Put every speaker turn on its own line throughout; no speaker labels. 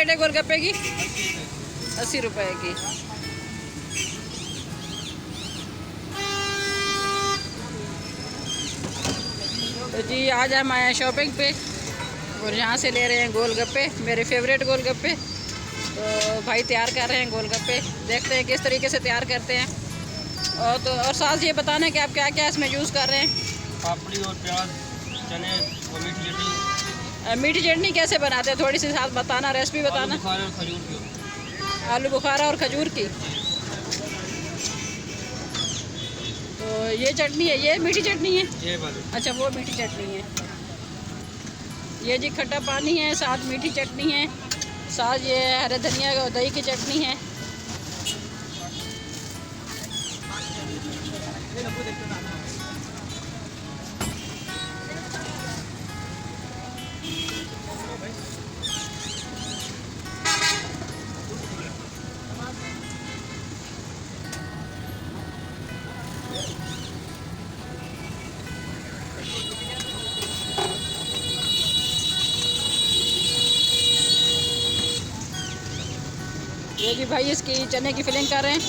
Plate है गोलगप्पे की? 80 रुपए की। तो जी आज हम आए हैं शॉपिंग पे और यहाँ से ले रहे हैं गोलगप्पे, मेरे फेवरेट गोलगप्पे। तो भाई तैयार कर रहे हैं गोलगप्पे, देखते हैं किस तरीके से तैयार करते हैं। और साथ ये बताना कि आप क्या क्या इसमें यूज़ कर रहे हैं।
पापड़ी और प्याज, चने और मीठी चटनी।
मीठी चटनी कैसे बनाते हैं, थोड़ी सी साथ बताना, रेसिपी बताना। आलू बुखारा और खजूर की। तो ये चटनी है, ये मीठी चटनी है?
ये वाली।
अच्छा वो मीठी चटनी है। ये जी खट्टा पानी है, साथ मीठी चटनी है, साथ ये हरे धनिया और दही की चटनी है। ये जी भाई इसकी चने की फिलिंग कर रहे हैं।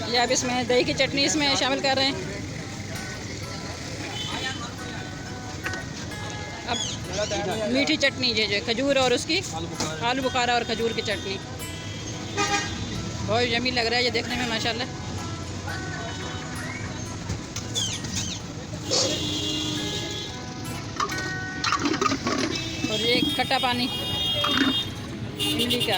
ये अब इसमें दही की चटनी इसमें शामिल कर रहे हैं। अब मीठी चटनी जो खजूर और उसकी आलू बुखारा और खजूर की चटनी, बहुत यम्मी लग रहा है ये देखने में माशाल्लाह। और ये खट्टा पानी इमली का।